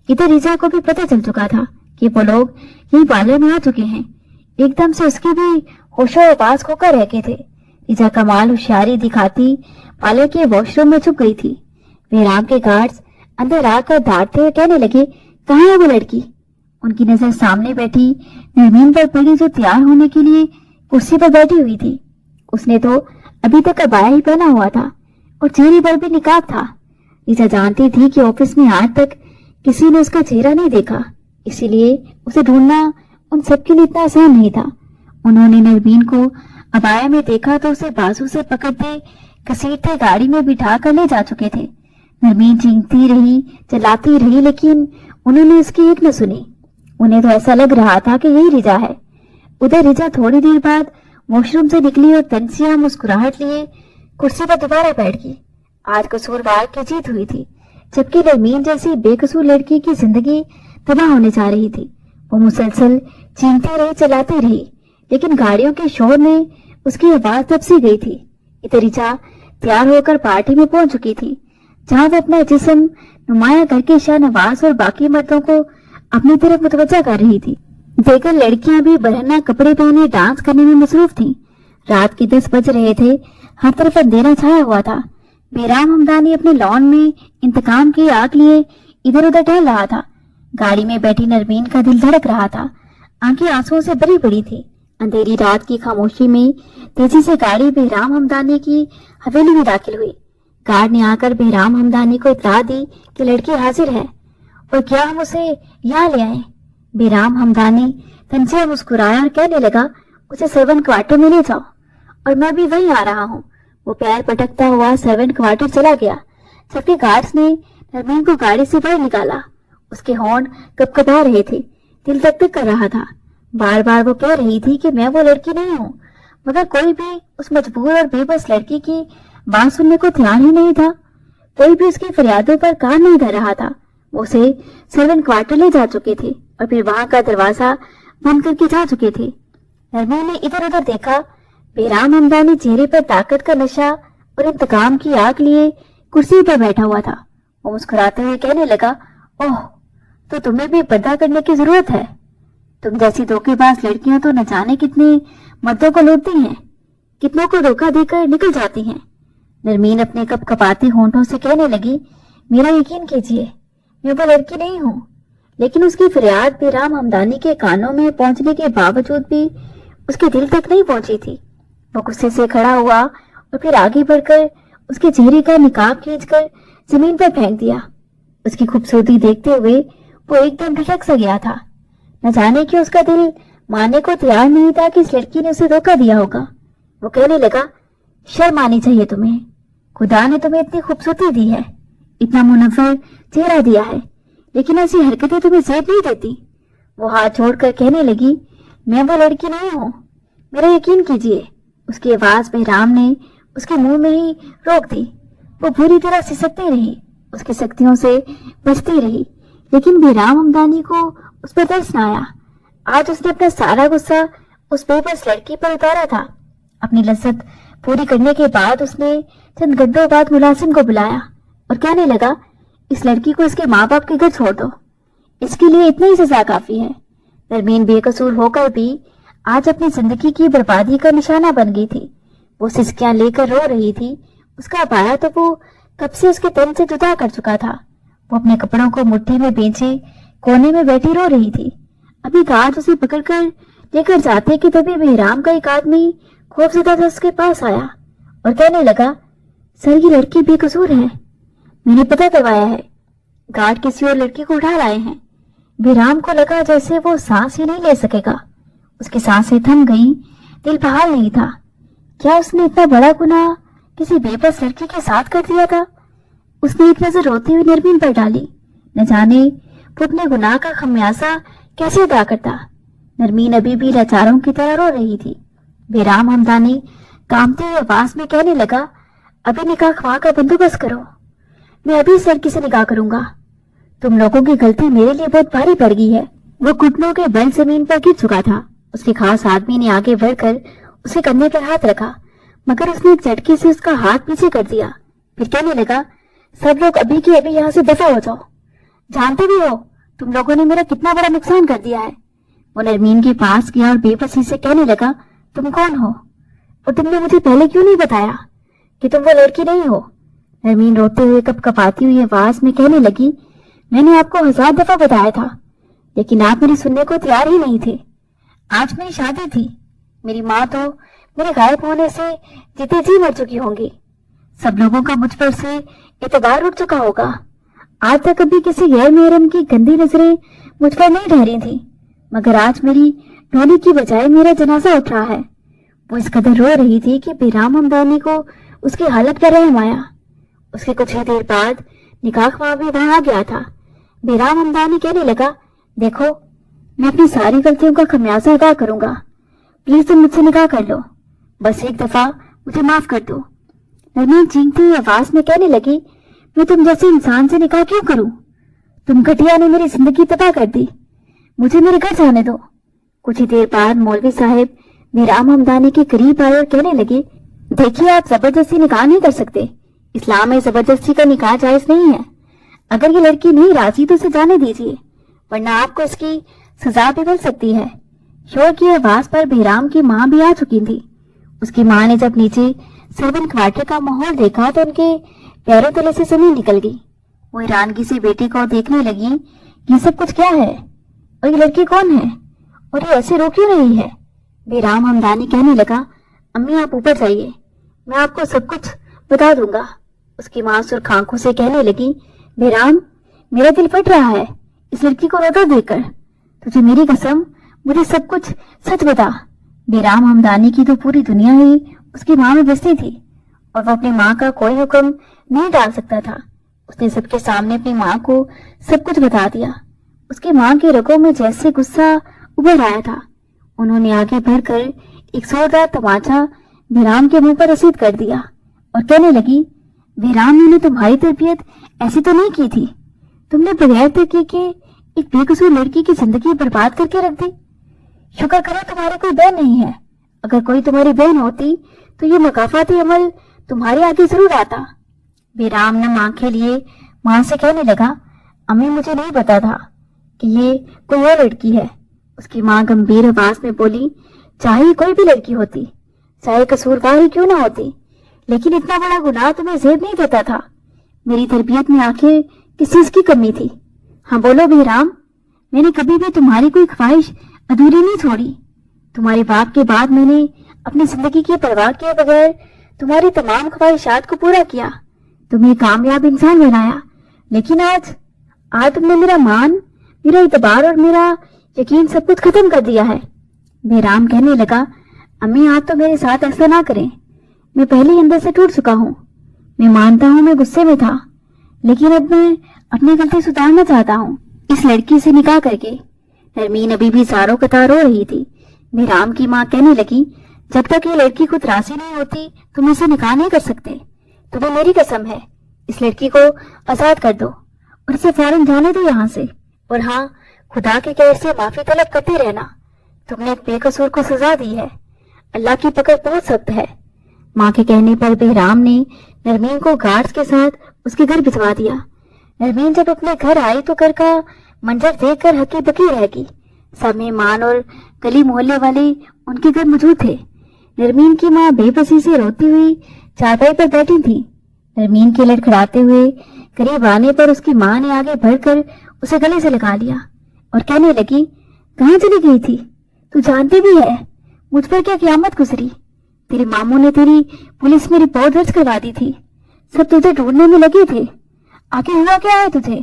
इधर रिजा को भी पता चल चुका था कि वो लोग यही पार्लर में आ चुके हैं। एकदम से उसकी भी होशो आवाज खोकर रह गए थे। रिजा कमाल होशियारी दिखाती पार्लर के वॉशरूम में छुप गई थी। बेराम के गार्ड्स अंदर आकर डांटते हुए कहने लगे, कहाँ है वो लड़की? उनकी नजर सामने बैठी नरमीन पर पड़ी जो तैयार होने के लिए कुर्सी पर बैठी हुई थी। उसने तो अभी तक अबाया ही पहना हुआ था और चेहरे पर भी निकाब था। रिजा जानती थी कि ऑफिस में आज तक किसी ने उसका चेहरा नहीं देखा, इसीलिए उसे ढूंढना उन सबके लिए इतना आसान नहीं था। उन्होंने नरमीन को अबाया में देखा तो उसे बाजू से पकड़ते घसीटते गाड़ी में बिठा कर ले जा चुके थे। नरमीन चीखती रही, चिल्लाती रही, लेकिन उन्होंने इसकी एक न सुनी। उन्हें तो ऐसा लग रहा था कि यही रिजा है। उधर रिजा थोड़ी देर बाद वॉशरूम से निकली और तनसिया मुस्कुराहट लिए कुर्सी पर दोबारा बैठ गई। आज कसूरवार की जीत हुई थी, जबकि नरमीन जैसी बेकसूर लड़की की जिंदगी तबाह होने जा रही थी। वो मुसलसल चीखती रही, चलाती रही, लेकिन गाड़ियों के शोर में उसकी आवाज दबसी गई थी। इधर रिजा तैयार होकर पार्टी में पहुंच चुकी थी, जहां वो अपना जिस्म नुमाया करके शाहनवाज और बाकी मर्दों को अपनी तरफ मुतवज्जा कर रही थी। देखकर लड़कियां भी बरहना कपड़े पहने डांस करने में मसरूफ थीं। रात के 10 बज रहे थे। हर तरफ अंधेरा छाया हुआ था। बेराम हमदानी अपने लॉन में इंतकाम की आग लिए इधर उधर टहल रहा था। गाड़ी में बैठी नरमीन का दिल धड़क रहा था। आंखें आंसुओं से भरी पड़ी थी। अंधेरी रात की खामोशी में तेजी से गाड़ी बेराम हमदानी की हवेली में दाखिल हुई। गार्ड ने आकर बेराम हमदानी को इतला दी कि लड़की हाजिर है और क्या हम उसे यहाँ ले आए। बेराम हमदानी तनसे मुस्कुराया और कहने लगा, उसे सर्वेंट क्वार्टर में ले जाओ और मैं भी वहीं आ रहा हूँ। वो पैर पटकता हुआ सर्वेंट क्वार्टर चला गया। सबके गार्ड्स ने नरमीन को गाड़ी से बाहर निकाला। उसके हॉर्न कपकपा रहे थे। दिल धक धक कर रहा था। बार बार वो कह रही थी कि मैं वो लड़की नहीं हूँ, मगर कोई भी उस मजबूर और बेबस लड़की की बात सुनने को तैयार ही नहीं था। कोई भी उसकी फरियादों पर कान नहीं धर रहा था। वो उसे सर्वेंट क्वार्टर ले जा चुके थे और फिर वहां का दरवाजा बंद करके जा चुके थे। नरमीन ने इधर उधर देखा। बेराम हमदानी चेहरे पर ताकत का नशा और इंतकाम की आग लिए कुर्सी पर बैठा हुआ था। वो मुस्कुराते हुए कहने लगा, ओह, तो तुम्हें भी पर्दा करने की जरूरत है। तुम जैसी धोखेबाज लड़कियां तो न जाने कितने मर्दों को लूटती हैं, कितनों को धोखा देकर निकल जाती हैं। नरमीन अपने कपकपाते होंठों से कहने लगी, मेरा यकीन कीजिए, मैं वो लड़की नहीं हूँ। लेकिन उसकी फरियाद बेराम हमदानी के कानों में पहुंचने के बावजूद भी उसके दिल तक नहीं पहुंची थी। वो गुस्से से खड़ा हुआ और फिर आगे बढ़कर उसके चेहरे का निकाब खींचकर जमीन पर फेंक दिया। उसकी खूबसूरती देखते हुए वो एकदम ढटक सा गया था। न जाने कि उसका दिल मानने को तैयार नहीं था कि इस लड़की ने उसे धोखा दिया होगा। वो कहने लगा, शर्म आनी चाहिए तुम्हें। खुदा ने तुम्हें इतनी खूबसूरती दी है, इतना मुनव्वर चेहरा दिया है, लेकिन ऐसी हरकतें तुम्हें सेब नहीं देती। वो हाथ छोड़कर कहने लगी, मैं वो लड़की नहीं हूँ, मेरा यकीन कीजिए। उसकी आवाज बेराम ने उसके मुंह में ही रोक दी। वो बुरी तरह सिसकती रही, उसकी सख्तियों से बचती रही, लेकिन बेराम हमदानी को उस पर तरस न आया। आज उसने अपना सारा गुस्सा उस बेबस लड़की पर उतारा था। अपनी लज्जत पूरी करने के बाद उसने चंद घंटों बाद मुलाजिम को बुलाया और कहने लगा, इस लड़की को इसके माँ बाप के घर छोड़ दो, इसके लिए इतनी ही सजा काफी है। नरमीन बेकसूर होकर भी आज अपनी जिंदगी की बर्बादी का निशाना बन गई थी। वो सिसकियां लेकर रो रही थी। उसका बाया तो वो कब से उसके तन से जुदा कर चुका था। वो अपने कपड़ों को मुट्ठी में बेचे कोने में बैठी रो रही थी। अभी गार्ड उसे पकड़कर लेकर जाते कि तभी बेहराम का एक आदमी खौफजदा से उसके पास आया और कहने लगा, सर ये लड़की बेकसूर है, मैंने पता करवाया है। गार्ड किसी और लड़की को उठा लाए हैं। बेराम को लगा जैसे वो सांस ही नहीं ले सकेगा। उसकी सांसें थम गईं, दिल बहाल नहीं था। क्या उसने इतना बड़ा गुनाह किसी बेबस लड़की के साथ कर दिया था? उसने एक नजर रोती हुई नरमीन पर डाली। न जाने वो अपने गुनाह का खमियाजा कैसे अदा करता। नरमीन अभी भी लाचारों की तरह रो रही थी। बेराम हमदानी कांपती हुई आवाज में कहने लगा, अभी निकाह ख्वाह का बंदोबस्त करो, मैं अभी इस लड़की से निकाह करूंगा। तुम लोगों की गलती मेरे लिए बहुत भारी पड़ गई है। वो घुटनों के बल जमीन पर गिर चुका था। उसके खास आदमी ने आगे बढ़कर उसके कंधे पर हाथ रखा, मगर उसने एक झटके से उसका हाथ पीछे कर दिया। फिर कहने लगा, सब लोग अभी के अभी यहाँ से दफा हो जाओ। जानते भी हो तुम लोगों ने मेरा कितना बड़ा नुकसान कर दिया है। वो नरमीन के पास गया और बेबसी से कहने लगा, तुम कौन हो और तुमने मुझे पहले क्यों नहीं बताया कि तुम वो लड़की नहीं हो? नरमीन रोते हुए कपकपाती हुई आवाज में कहने लगी, मैंने आपको 1000 दफा बताया था, लेकिन आप मेरी सुनने को तैयार ही नहीं थे। आज मेरी शादी थी। मेरी माँ तो मेरे गायब होने से जीते जी मर चुकी होंगी। सब लोगों का मुझ पर से एतबार उठ चुका होगा। आज तक कभी किसी गैर महरम की गंदी नजरें मुझ पर नहीं ठहरी थी, मगर आज मेरी ढोली की बजाय मेरा जनाजा उठ रहा है। वो इस कदर रो रही थी कि बेराम हमदानी को उसकी हालत पर रहम आया। उसके कुछ ही देर बाद निकाह ख्वाह भी वहां आ गया था। बेराम हमदानी कहने लगा, देखो मैं अपनी सारी गलतियों का खमियाजा अदा करूंगा, प्लीज तुम मुझसे निकाह कर लो, बस एक दफा मुझे माफ कर दो। नरमीन चीखती हुई आवाज में कहने लगी, मैं तुम जैसे इंसान से निकाह क्यों करूं? तुम घटिया ने मेरी जिंदगी तबाह कर दी, मुझे मेरे घर जाने दो। कुछ ही देर बाद मौलवी साहब बेराम हमदानी के करीब आए और कहने लगे, देखिए आप जबरदस्ती निकाह नहीं कर सकते। इस्लाम में जबरदस्ती का निकाह जायज नहीं है। अगर ये लड़की नहीं राजी तो उसे जाने दीजिए, वरना आपको इसकी सजा भी मिल सकती है। शोर की आवाज पर बेराम की माँ भी आ चुकी थी। उसकी माँ ने जब नीचे सर्वेंट क्वार्टर का माहौल देखा तो उनके पैरों तले से जमीन निकल गई। वो हैरानगी से बेटी को देखने लगी, ये सब कुछ क्या है और ये लड़की कौन है और ये ऐसे रो क्यों रही है? बेराम हमदानी कहने लगा, अम्मी आप ऊपर जाइए, मैं आपको सब कुछ बता दूंगा। उसकी माँ सुर्ख आंखों से कहने लगी, बेराम मेरा दिल फट रहा है इस लड़की को रोता देखकर। तुझे मेरी कसम मुझे सब कुछ सच बता। बेराम हमदानी की तो पूरी दुनिया ही उसकी माँ में बसती थी और वो अपनी माँ का कोई हुक्म नहीं डाल सकता था। उसने सबके सामने अपनी माँ को सब कुछ बता दिया। اس کی ماں کی رگوں میں جیسے غصہ ابھر آیا تھا۔ انہوں نے آگے بڑھ کر ایک زوردار تماچا بہرام کے منہ پر رسید کر دیا اور کہنے لگی، بہرام، میں نے تمہاری تربیت ایسی تو نہیں کی تھی۔ تم نے بغیر ترقی کے ایک بے قصور لڑکی کی زندگی برباد کر کے رکھ دی۔ شکر کرو تمہاری کوئی بہن نہیں ہے، اگر کوئی تمہاری بہن ہوتی تو یہ مکافاتی عمل تمہارے آگے ضرور آتا۔ بہرام نم آنکھیں لیے ماں سے کہنے لگا، امی مجھے نہیں پتا تھا کہ یہ کوئی اور لڑکی ہے۔ اس کی ماں گمبھیر آواز میں بولی، چاہے کوئی بھی لڑکی ہوتی، چاہے قصوروار ہی کیوں نہ ہوتی، لیکن اتنا بڑا گناہ تمہیں زیب نہیں دیتا تھا۔ میری تربیت میں آخر کس چیز کی کمی تھی؟ ہاں بولو بہرام، میں نے کبھی بھی تمہاری کوئی خواہش ادھوری نہیں چھوڑی۔ تمہارے باپ کے بعد میں نے اپنی زندگی کی پرواہ کیے بغیر تمہاری تمام خواہشات کو پورا کیا، تمہیں کامیاب انسان بنایا، لیکن آج تم نے میرا مان، میرا اعتبار اور میرا یقین سب کچھ ختم کر دیا ہے۔ بہرام کہنے لگا، امی آج تو میرے ساتھ ایسا نہ کریں، میں پہلے ہی اندر سے ٹوٹ چکا ہوں۔ میں مانتا ہوں میں غصے میں تھا، لیکن اب میں اپنی غلطی سدھارنا چاہتا ہوں اس لڑکی سے نکاح کر کے۔ نرمین ابھی بھی زاروں قطار رو رہی تھی۔ بہرام کی ماں کہنے لگی، جب تک یہ لڑکی خود راضی نہیں ہوتی تم اسے نکاح نہیں کر سکتے۔ تمہیں میری قسم ہے، اس لڑکی کو آزاد کر دو اور اسے فوراً جانے دو یہاں سے، اور ہاں، خدا کے قہر سے معافی طلب کرتے رہنا۔ تم نے ایک بے قصور کو سزا دی ہے، اللہ کی پکڑ بہت سخت ہے۔ ماں کے کہنے پر بہرام نے نرمین کو گارڈز کے ساتھ اس کے گھر بھجوا دیا۔ نرمین جب اپنے گھر آئی تو گھر کا منظر دیکھ کر ہکی بکی رہ گئی۔ سب مہمان اور گلی محلے والے ان کے گھر موجود تھے۔ نرمین کی ماں بے بسی سے روتی ہوئی چارپائی پر بیٹھی تھی۔ نرمین کے لڑکھڑاتے ہوئے قریب آنے پر اس کی ماں نے آگے بڑھ کر اسے گلے سے لگا لیا اور کہنے لگی، کہاں چلی گئی تھی؟ تو جانتی بھی ہے مجھ پر کیا قیامت گزری۔ تیرے ماموں نے تیری پولیس میں رپورٹ درج کروا دی تھی، سب تجھے ڈھونڈنے میں لگے تھے، آگے ہوا کیا ہے تجھے؟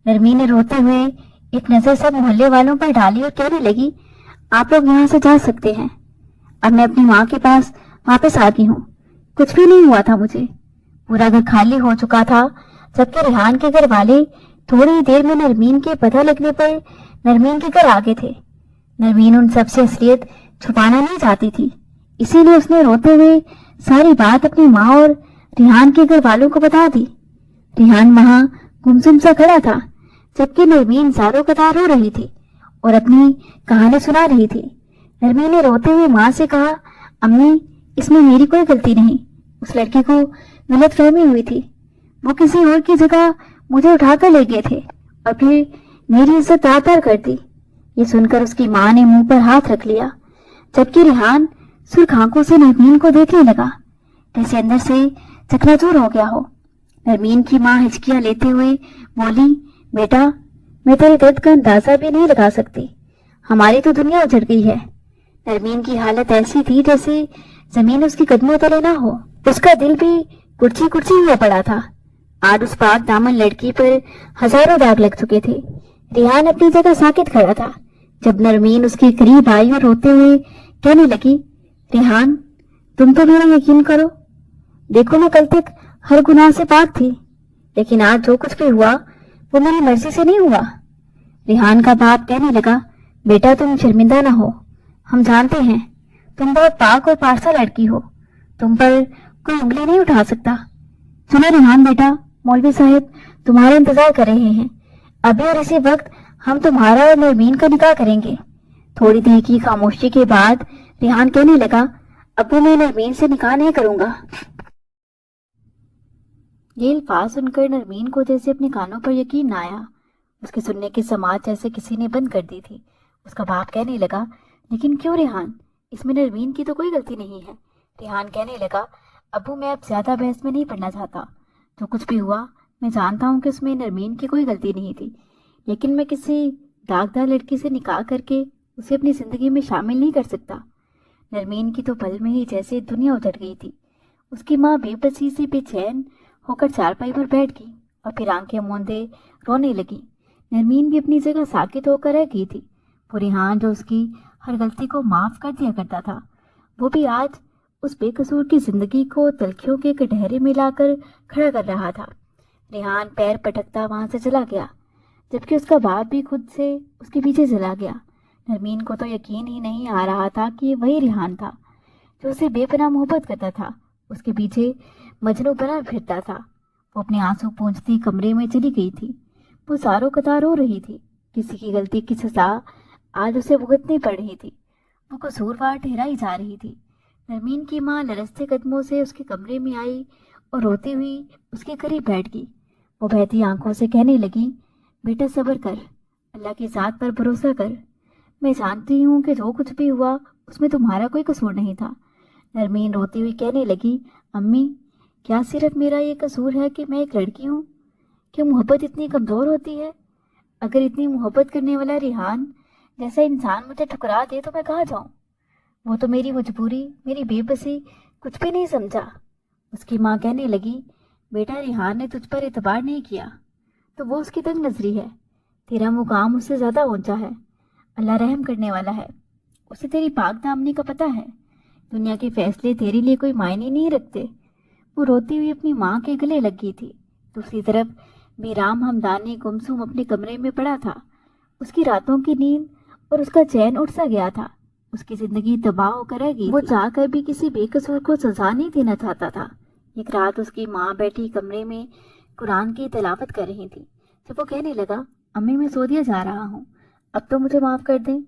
نرمین نے روتے ہوئے ایک نظر سب محلے والوں پر ڈالی اور کہنے لگی، آپ لوگ یہاں سے جا سکتے ہیں، اب میں اپنی ماں کے پاس واپس آ گئی ہوں، کچھ بھی نہیں ہوا تھا مجھے۔ پورا گھر خالی ہو چکا تھا، جبکہ ریحان کے گھر والے تھوڑی ہی دیر میں نرمین کے پتہ لگنے پر نرمین کے گھر آگے تھے۔ نرمین ان سب سے اصلیت چھپانا نہیں چاہتی تھی، اسی لیے اس نے روتے ہوئے ساری بات اپنی ماں اور ریحان کے گھر والوں کو بتا دی۔ ریحان وہاں گمسم سا کھڑا تھا، جبکہ نرمین زاروں قطار رو رہی تھی اور اپنی کہانی سنا رہی تھی۔ نرمین نے روتے ہوئے ماں سے کہا، امی، اس میں میری کوئی غلطی نہیں، اس لڑکی کو غلط فہمی ہوئی تھی، وہ کسی اور کی جگہ مجھے اٹھا کر لے گئے تھے اور پھر میری عزت تار تار کر دی۔ یہ سن کر اس کی ماں نے منہ پر ہاتھ رکھ لیا، جبکہ ریحان سرخ آنکھوں سے نرمین کو دیکھنے لگا جیسے اندر سے چکنا چور ہو گیا ہو۔ نرمین کی ماں ہچکیاں لیتے ہوئے بولی، بیٹا، میں تیرے درد کا اندازہ بھی نہیں لگا سکتی، ہماری تو دنیا اجڑ گئی ہے۔ نرمین کی حالت ایسی تھی جیسے زمین اس کے قدموں تلے نہ ہو، اس کا دل بھی کڑچی کڑچی ہوا پڑا تھا۔ آج اس پاک دامن لڑکی پر ہزاروں داغ لگ چکے تھے۔ ریحان اپنی جگہ ساکت کھڑا تھا جب نرمین اس کے قریب آئی اور روتے ہوئے کہنے لگی، ریحان، تم تو میرا یقین کرو، دیکھو میں کل تک ہر گناہ سے پاک تھی، لیکن آج جو کچھ بھی ہوا وہ میری مرضی سے نہیں ہوا۔ ریحان کا باپ کہنے لگا، بیٹا تم شرمندہ نہ ہو، ہم جانتے ہیں تم بہت پاک اور پارسا لڑکی ہو، تم پر کوئی انگلی نہیں اٹھا سکتا۔ سنو ریحان بیٹا، مولوی صاحب تمہارا انتظار کر رہے ہیں، ابھی اور اسی وقت ہم تمہارا اور نرمین کا نکاح کریں گے۔ تھوڑی دیر کی خاموشی کے بعد ریحان کہنے لگا، ابو میں نرمین سے نکاح نہیں کروں گا۔ یہ الفاظ سن کر نرمین کو جیسے اپنے کانوں پر یقین نہ آیا، اس کے سننے کی سماعت جیسے کسی نے بند کر دی تھی۔ اس کا باپ کہنے لگا، لیکن کیوں ریحان، اس میں نرمین کی تو کوئی غلطی نہیں ہے۔ ریحان کہنے لگا، ابو میں اب زیادہ بحث میں نہیں پڑنا چاہتا، جو کچھ بھی ہوا میں جانتا ہوں کہ اس میں نرمین کی کوئی غلطی نہیں تھی، لیکن میں کسی داغدار لڑکی سے نکاح کر کے اسے اپنی زندگی میں شامل نہیں کر سکتا۔ نرمین کی تو پل میں ہی جیسے دنیا اجڑ گئی تھی۔ اس کی ماں بے بسی سے بے چین ہو کر چارپائی پر بیٹھ گئی اور پھر آنکھیں موندے رونے لگی۔ نرمین بھی اپنی جگہ ساکت ہو کر رہ گئی تھی۔ وہ ریحان جو اس کی ہر غلطی کو معاف کر دیا کرتا تھا، وہ بھی آج اس بے قصور کی زندگی کو تلخیوں کے کٹہرے میں لا کر کھڑا کر رہا تھا۔ ریحان پیر پٹکتا وہاں سے چلا گیا۔ جبکہ اس کا باپ بھی خود سے اس کے پیچھے چلا گیا۔ نرمین کو تو یقین ہی نہیں آ رہا تھا کہ یہ وہی ریحان تھا جو اسے بے پناہ محبت کرتا تھا، اس کے پیچھے مجنوں بنا پھرتا تھا۔ وہ اپنے آنسو پونچھتی کمرے میں چلی گئی تھی۔ وہ زاروں قطار رو رہی تھی۔ کسی کی غلطی کی سزا آج اسے بھگتنی پڑ رہی تھی۔ وہ قصوروار ٹھہرائی جا رہی تھی۔ نرمین کی ماں لرزتے قدموں سے اس کے کمرے میں آئی اور روتی ہوئی اس کے قریب بیٹھ گئی۔ وہ بہتی آنکھوں سے کہنے لگی، بیٹا صبر کر، اللہ کی ذات پر بھروسہ کر۔ میں جانتی ہوں کہ جو کچھ بھی ہوا اس میں تمہارا کوئی قصور نہیں تھا۔ نرمین روتی ہوئی کہنے لگی، امی کیا صرف میرا یہ قصور ہے کہ میں ایک لڑکی ہوں؟ کیا محبت اتنی کمزور ہوتی ہے؟ اگر اتنی محبت کرنے والا ریحان جیسا انسان مجھے ٹھکرا دے تو میں کہاں جاؤں؟ وہ تو میری مجبوری، میری بے بسی کچھ بھی نہیں سمجھا۔ اس کی ماں کہنے لگی، بیٹا ریحان نے تجھ پر اعتبار نہیں کیا تو وہ اس کی تنگ نظری ہے، تیرا مقام اس سے زیادہ اونچا ہے۔ اللہ رحم کرنے والا ہے، اسے تیری پاک دامنی کا پتہ ہے، دنیا کے فیصلے تیرے لیے کوئی معنی نہیں رکھتے۔ وہ روتی ہوئی اپنی ماں کے گلے لگ گئی تھی۔ دوسری طرف بیرام ہمدانی گمسم اپنے کمرے میں پڑا تھا۔ اس کی راتوں کی نیند اور اس کا چین اٹھ سا گیا تھا۔ اس کی زندگی تباہ ہو کر رہ گئی۔ وہ چاہ کر بھی کسی بے قصور کو سزا نہیں دینا چاہتا تھا۔ ایک رات اس کی ماں بیٹھی کمرے میں قرآن کی تلاوت کر رہی تھی جب وہ کہنے لگا، امی میں سعودیہ جا رہا ہوں، اب تو مجھے معاف کر دیں۔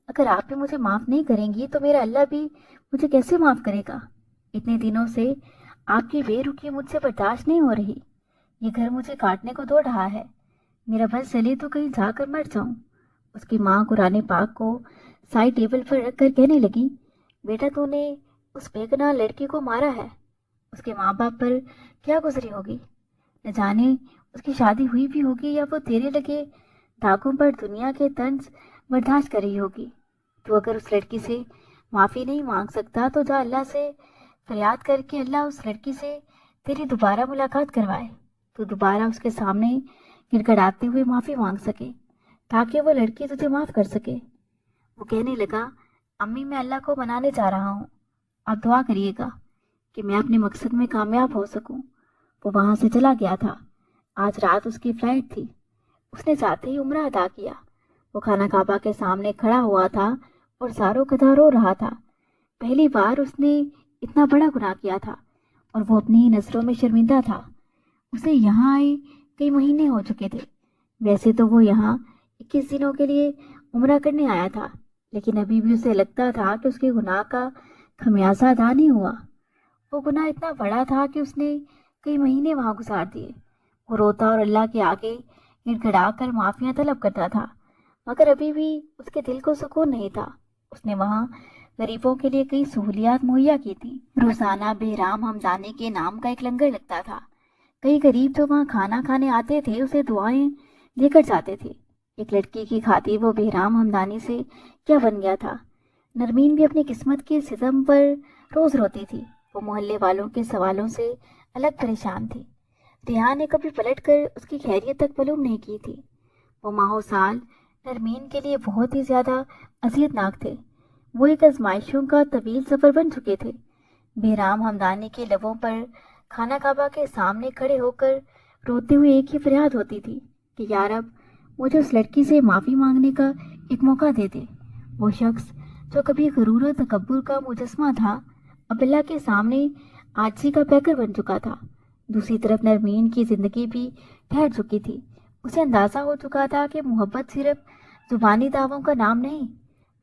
اگر آپ بھی مجھے معاف نہیں کریں گی تو میرا اللہ بھی مجھے کیسے معاف کرے گا؟ اتنے دنوں سے آپ کی بے رخی مجھ سے برداشت نہیں ہو رہی۔ یہ گھر مجھے کاٹنے کو دوڑ رہا ہے، میرا بس چلے تو کہیں جا کر مر جاؤں۔ اس کی ماں قرآن پاک کو سائڈ ٹیبل پر رکھ کر کہنے لگی، بیٹا تو نے اس بے گناہ لڑکی کو مارا ہے، اس کے ماں باپ پر کیا گزری ہوگی؟ نہ جانے اس کی شادی ہوئی بھی ہوگی یا وہ تیرے لگے داغوں پر دنیا کے طنز برداشت کر رہی ہوگی۔ تو اگر اس لڑکی سے معافی نہیں مانگ سکتا تو جا اللہ سے فریاد کر کے اللہ اس لڑکی سے تیری دوبارہ ملاقات کروائے، تو دوبارہ اس کے سامنے گڑگڑاتے ہوئے معافی مانگ سکے تاکہ وہ لڑکی تجھے معاف کر سکے۔ وہ کہنے لگا، امی میں اللہ کو منانے جا رہا ہوں، آپ دعا کریے گا کہ میں اپنے مقصد میں کامیاب ہو سکوں۔ وہ وہاں سے چلا گیا تھا۔ آج رات اس کی فلائٹ تھی۔ اس نے جاتے ہی عمرہ ادا کیا۔ وہ خانہ کعبہ کے سامنے کھڑا ہوا تھا اور زاروں قطار رو رہا تھا۔ پہلی بار اس نے اتنا بڑا گناہ کیا تھا اور وہ اپنی نظروں میں شرمندہ تھا۔ اسے یہاں آئے کئی مہینے ہو چکے تھے۔ ویسے تو وہ یہاں 21 دنوں کے لیے عمرہ کرنے آیا تھا، لیکن ابھی بھی اسے لگتا تھا کہ اس کے گناہ کا خمیازہ ادا نہیں ہوا۔ وہ گناہ اتنا بڑا تھا کہ اس نے کئی مہینے وہاں گزار دیے۔ وہ روتا اور اللہ کے آگے گڑ گڑا کر معافیاں طلب کرتا تھا، مگر ابھی بھی اس کے دل کو سکون نہیں تھا۔ اس نے وہاں غریبوں کے لیے کئی سہولیات مہیا کی تھیں۔ روزانہ بہرام ہمدانی کے نام کا ایک لنگر لگتا تھا۔ کئی غریب جو وہاں کھانا کھانے آتے تھے اسے دعائیں لے کر جاتے تھے۔ ایک لڑکی کی خاطر وہ بہرام ہمدانی سے کیا بن گیا تھا۔ نرمین بھی اپنی قسمت کے ستم پر روز روتی تھی۔ وہ محلے والوں کے سوالوں سے الگ پریشان تھی۔ ریحان نے کبھی پلٹ کر اس کی خیریت تک معلوم نہیں کی تھی۔ وہ ماہوں سال نرمین کے لیے بہت ہی زیادہ اذیت ناک تھے۔ وہ ایک آزمائشوں کا طویل سفر بن چکے تھے۔ بہرام ہمدانی کے لبوں پر خانہ کعبہ کے سامنے کھڑے ہو کر روتے ہوئے ایک ہی فریاد ہوتی تھی کہ یا رب مجھے اس لڑکی سے معافی مانگنے کا ایک موقع دے دے۔ وہ شخص جو کبھی غرور و تکبر کا مجسمہ تھا اب اللہ کے سامنے عاجزی کا پیکر بن چکا تھا۔ دوسری طرف نرمین کی زندگی بھی ٹھہر چکی تھی۔ اسے اندازہ ہو چکا تھا کہ محبت صرف زبانی دعووں کا نام نہیں،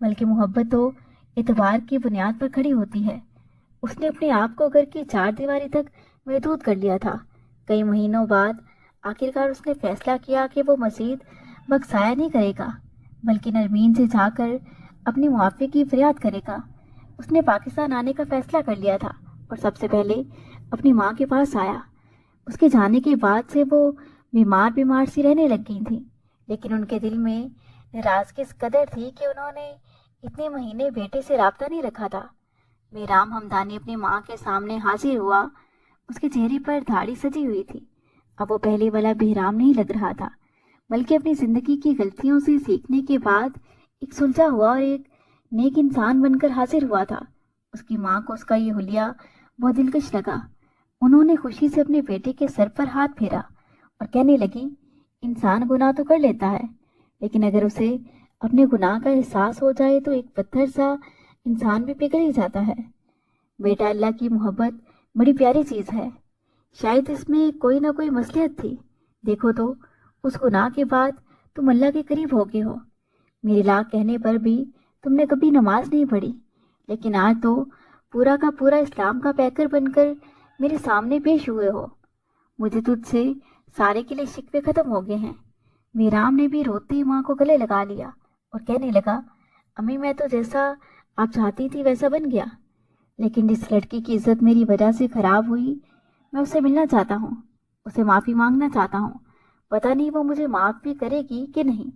بلکہ محبت تو اعتبار کی بنیاد پر کھڑی ہوتی ہے۔ اس نے اپنے آپ کو گھر کی چار دیواری تک محدود کر لیا تھا۔ کئی مہینوں بعد آخرکار اس نے فیصلہ کیا کہ وہ مزید وقت ضائع نہیں کرے گا، بلکہ نرمین سے جا کر اپنی معافی کی فریاد کرے گا۔ اس نے پاکستان آنے کا فیصلہ کر لیا تھا اور سب سے پہلے اپنی ماں کے پاس آیا۔ اس کے جانے کے بعد سے وہ بیمار سی رہنے لگ گئی تھیں، لیکن ان کے دل میں ناراضگی اس قدر تھی کہ انہوں نے اتنے مہینے بیٹے سے رابطہ نہیں رکھا تھا۔ بہرام ہمدانی اپنی ماں کے سامنے حاضر ہوا۔ اس کے چہرے پر داڑھی سجی ہوئی تھی۔ اب وہ پہلے والا بہرام نہیں لگ رہا تھا، بلکہ اپنی زندگی کی غلطیوں سے سیکھنے کے بعد ایک سلجھا ہوا اور ایک نیک انسان بن کر حاضر ہوا تھا۔ اس کی ماں کو اس کا یہ حلیہ بہت دلکش لگا۔ انہوں نے خوشی سے اپنے بیٹے کے سر پر ہاتھ پھیرا اور کہنے لگی، इंसान गुनाह तो कर लेता है, लेकिन अगर उसे अपने गुनाह का एहसास हो जाए तो एक पत्थर सा इंसान भी पिघल ही जाता है। बेटा, अल्लाह की मोहब्बत बड़ी प्यारी चीज है। शायद इसमें कोई ना कोई मसलियत थी। देखो तो, उस गुनाह के बाद तुम अल्लाह के करीब हो गए हो। मेरे लाख कहने पर भी तुमने कभी नमाज नहीं पढ़ी, लेकिन आज तो पूरा का पूरा इस्लाम का पैकर बनकर मेरे सामने पेश हुए हो। मुझे तुझसे सारे के लिए शिकवे खत्म हो गए हैं। मीराम ने भी रोती माँ को गले लगा लिया और कहने लगा, अम्मी, मैं तो जैसा आप चाहती थी वैसा बन गया, लेकिन जिस लड़की की इज्जत मेरी वजह से खराब हुई, मैं उससे मिलना चाहता हूँ, उसे माफ़ी मांगना चाहता हूँ। पता नहीं वो मुझे माफ़ भी करेगी कि नहीं।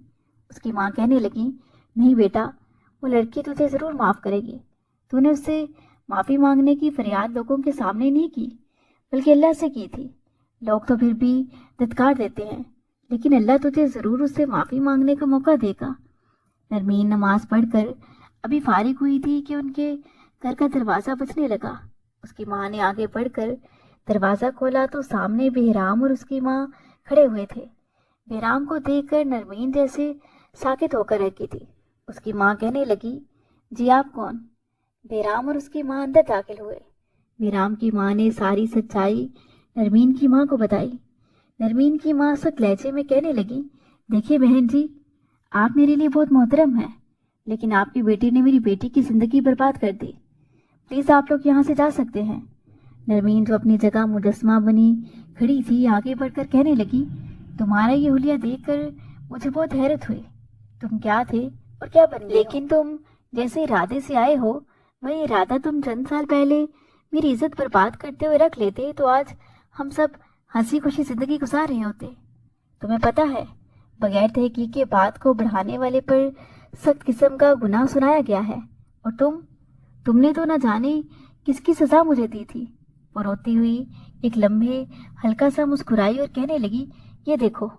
उसकी माँ कहने लगी, नहीं बेटा, वो लड़की तुझे ज़रूर माफ़ करेगी। तूने उससे माफ़ी मांगने की फरियाद लोगों के सामने नहीं की, बल्कि अल्लाह से की थी। लोग तो फिर भी धिक्कार देते हैं, लेकिन अल्लाह तुझे ज़रूर उससे माफ़ी मांगने का मौका देगा। नरमीन नमाज पढ़कर अभी फारिग हुई थी कि उनके घर का दरवाज़ा बजने लगा। उसकी माँ ने आगे बढ़कर दरवाज़ा खोला तो सामने बेहराम और उसकी माँ खड़े हुए थे। बेहराम को देखकर नरमीन जैसे साकित होकर रह गई थी। उसकी माँ कहने लगी, जी आप कौन? बेहराम और उसकी माँ अंदर दाखिल हुए। बेहराम की माँ ने सारी सच्चाई नरमीन की माँ को बताई। नरमीन की माँ सख्त लहजे में कहने लगी, देखिए बहन जी, आप मेरे लिए बहुत मोहतरम हैं, लेकिन आपकी बेटी ने मेरी बेटी की जिंदगी बर्बाद कर दी। प्लीज आप लोग यहाँ से जा सकते हैं। नरमीन जो अपनी जगह मुजस्मा बनी खड़ी थी, आगे बढ़कर कहने लगी, तुम्हारा ये हुलिया देखकर मुझे बहुत हैरत हुई। तुम क्या थे और क्या बन गए? लेकिन तुम जैसे इरादे से आए हो, वही इरादा तुम चंद साल पहले मेरी इज्जत बर्बाद करते हुए रख लेते तो आज हम सब हंसी खुशी जिंदगी गुजार रहे होते। तुम्हें पता है, बगैर तहकीक के बात को बढ़ाने वाले पर सख्त किस्म का गुनाह सुनाया गया है, और तुमने तो न जाने किसकी सजा मुझे दी थी। वो रोती हुई एक लम्हे हल्का सा मुस्कुराई और कहने लगी, ये देखो,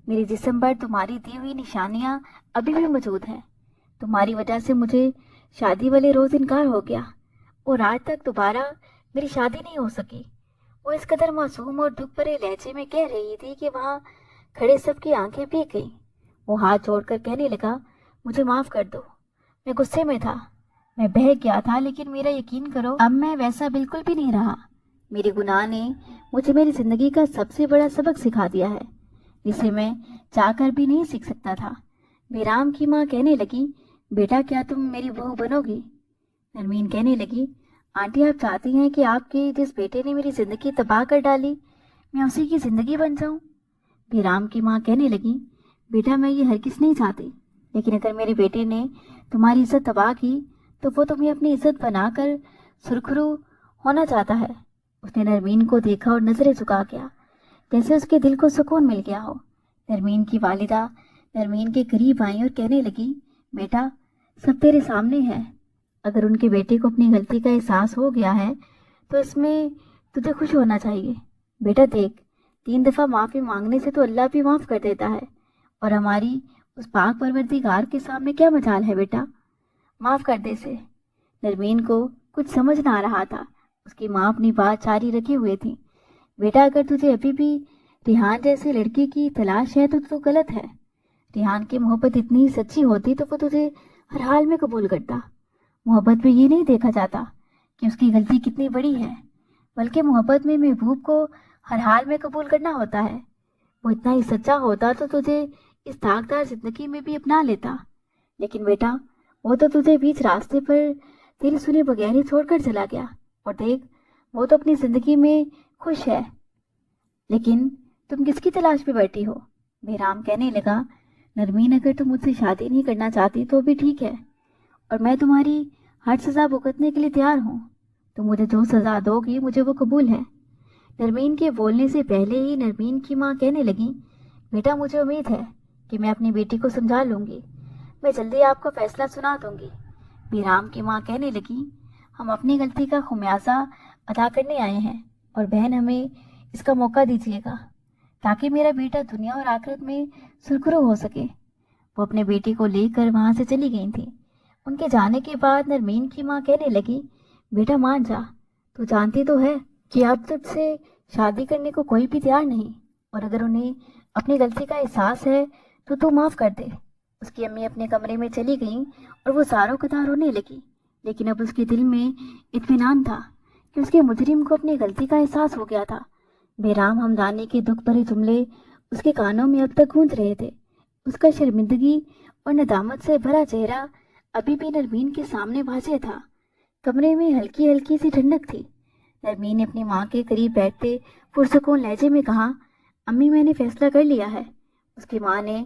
मेरे जिस्म पर तुम्हारी दी हुई निशानियां अभी भी मौजूद हैं। तुम्हारी वजह से मुझे शादी वाले रोज इनकार हो गया और आज तक दोबारा मेरी शादी नहीं हो सकी। वो इस कदर मासूम और दुख भरे लहजे में कह रही थी कि वहां खड़े सबकी आंखें भीग गईं। वो हाथ जोड़कर कहने लगा, मुझे माफ कर दो, मैं गुस्से में था, मैं बहक गया था, लेकिन मेरा यकीन करो, अब मैं वैसा बिल्कुल भी नहीं रहा। मेरे गुनाह ने मुझे मेरी जिंदगी का सबसे बड़ा सबक सिखा दिया है, जिसे मैं चाहकर भी नहीं सीख सकता था। बेराम की माँ कहने लगी, बेटा, क्या तुम मेरी बहू बनोगी? नरमीन कहने लगी, आंटी, आप चाहती हैं कि आपके जिस बेटे ने मेरी जिंदगी तबाह कर डाली, मैं उसी की जिंदगी बन जाऊं? बेराम की माँ कहने लगी, बेटा, मैं ये हरगिज़ नहीं चाहती, लेकिन अगर मेरे बेटे ने तुम्हारी इज्जत तबाह की तो वो तुम्हें अपनी इज्जत बनाकर सुरखरू होना चाहता है। उसने नरमीन को देखा और नजरें झुका गया, जैसे उसके दिल को सुकून मिल गया हो। नरमीन की वालिदा नरमीन के करीब आई और कहने लगी, बेटा, सब तेरे सामने है। अगर उनके बेटे को अपनी गलती का एहसास हो गया है तो इसमें तुझे खुश होना चाहिए। बेटा देख, 3 दफ़ा माफ़ी मांगने से तो अल्लाह भी माफ़ कर देता है, और हमारी उस पाक परवरदिगार के सामने क्या मजाल है बेटा, माफ़ कर दे से। नरमीन को कुछ समझ ना आ रहा था। उसकी माँ अपनी बात जारी रखे हुए थी, बेटा, अगर तुझे अभी भी रिहान जैसे लड़के की तलाश है तो गलत है। रिहान की मोहब्बत इतनी सच्ची होती तो वो तुझे हर हाल में कबूल करता। मोहब्बत में ये नहीं देखा जाता कि उसकी गलती कितनी बड़ी है, बल्कि मोहब्बत में महबूब को हर हाल में कबूल करना होता है। वो इतना ही सच्चा होता तो तुझे इस दागदार जिंदगी में भी अपना लेता, लेकिन बेटा, वो तो तुझे बीच रास्ते पर तेरे सुने बगैर ही छोड़कर चला गया। और देख, वो तो अपनी जिंदगी में खुश है, लेकिन तुम किसकी तलाश में बैठी हो? बेराम कहने लगा, नरमीन, अगर तुम मुझसे शादी नहीं करना चाहती तो भी ठीक है, और मैं तुम्हारी हर सज़ा भुगतने के लिए तैयार हूँ। तुम मुझे जो सज़ा दोगी मुझे वो कबूल है। नरमीन के बोलने से पहले ही नरमीन की माँ कहने लगी, बेटा, मुझे उम्मीद है कि मैं अपनी बेटी को समझा लूँगी, मैं जल्दी आपको फैसला सुना दूँगी। बेराम की माँ कहने लगी, हम अपनी गलती का खुमियाजा अदा करने आए हैं, और बहन, हमें इसका मौका दीजिएगा ताकि मेरा बेटा दुनिया और आखिरत में सुरखरू हो सके। वो अपने बेटे को लेकर वहाँ से चली गई थी। उनके जाने के बाद नरमीन की माँ कहने लगी, बेटा मान जा, तू जानती तो है कि अब तुझसे शादी करने को कोई भी तैयार नहीं, और अगर उन्हें اپنی غلطی کا احساس ہے تو معاف کر دے۔ اس کی امی اپنے کمرے میں چلی گئیں اور وہ زاروں قطار رونے لگی، لیکن اب اس کے دل میں اطمینان تھا کہ اس کے مجرم کو اپنی غلطی کا احساس ہو گیا تھا۔ بہرام ہمدانی کے دکھ بھرے جملے اس کے کانوں میں اب تک گونج رہے تھے۔ اس کا شرمندگی اور ندامت سے بھرا چہرہ ابھی بھی نرمین کے سامنے واضح تھا۔ کمرے میں ہلکی ہلکی سی ٹھنڈک تھی۔ نرمین نے اپنی ماں کے قریب بیٹھتے پرسکون لہجے میں کہا، امی میں نے فیصلہ کر لیا ہے۔ اس کی ماں نے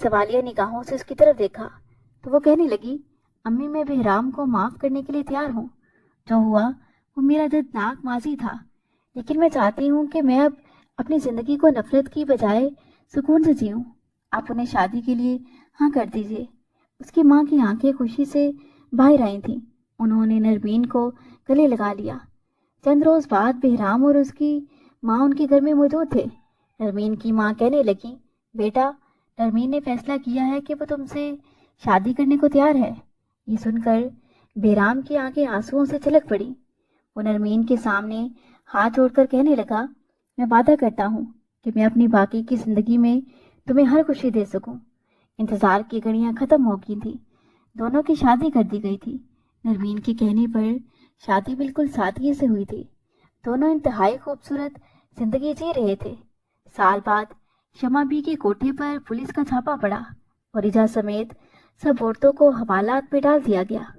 سوالیہ نگاہوں سے اس کی طرف دیکھا تو وہ کہنے لگی، امی میں بہرام کو معاف کرنے کے لیے تیار ہوں۔ جو ہوا وہ میرا دردناک ماضی تھا، لیکن میں چاہتی ہوں کہ میں اب اپنی زندگی کو نفرت کی بجائے سکون سے جیوں۔ آپ انہیں شادی کے لیے ہاں کر دیجیے۔ اس کی ماں کی آنکھیں خوشی سے باہر آئی تھیں۔ انہوں نے نرمین کو گلے لگا لیا۔ چند روز بعد بہرام اور اس کی ماں ان کے گھر میں موجود تھے۔ نرمین کی ماں کہنے لگی، بیٹا، نرمین نے فیصلہ کیا ہے کہ وہ تم سے شادی کرنے کو تیار ہے۔ یہ سن کر بہرام کی آنکھیں آنسوؤں سے چھلک پڑی۔ وہ نرمین کے سامنے ہاتھ جوڑ کر کہنے لگا، میں وعدہ کرتا ہوں کہ میں اپنی باقی کی زندگی میں تمہیں ہر خوشی دے سکوں۔ انتظار کی گھڑیاں ختم ہو گئی تھیں۔ دونوں کی شادی کر دی گئی تھی۔ نرمین کے کہنے پر شادی بالکل سادگی سے ہوئی تھی۔ دونوں انتہائی خوبصورت زندگی جی رہے تھے۔ سال بعد شمع بی کے کوٹھے پر پولیس کا چھاپا پڑا اور ایجا سمیت سب عورتوں کو حوالات میں ڈال دیا گیا۔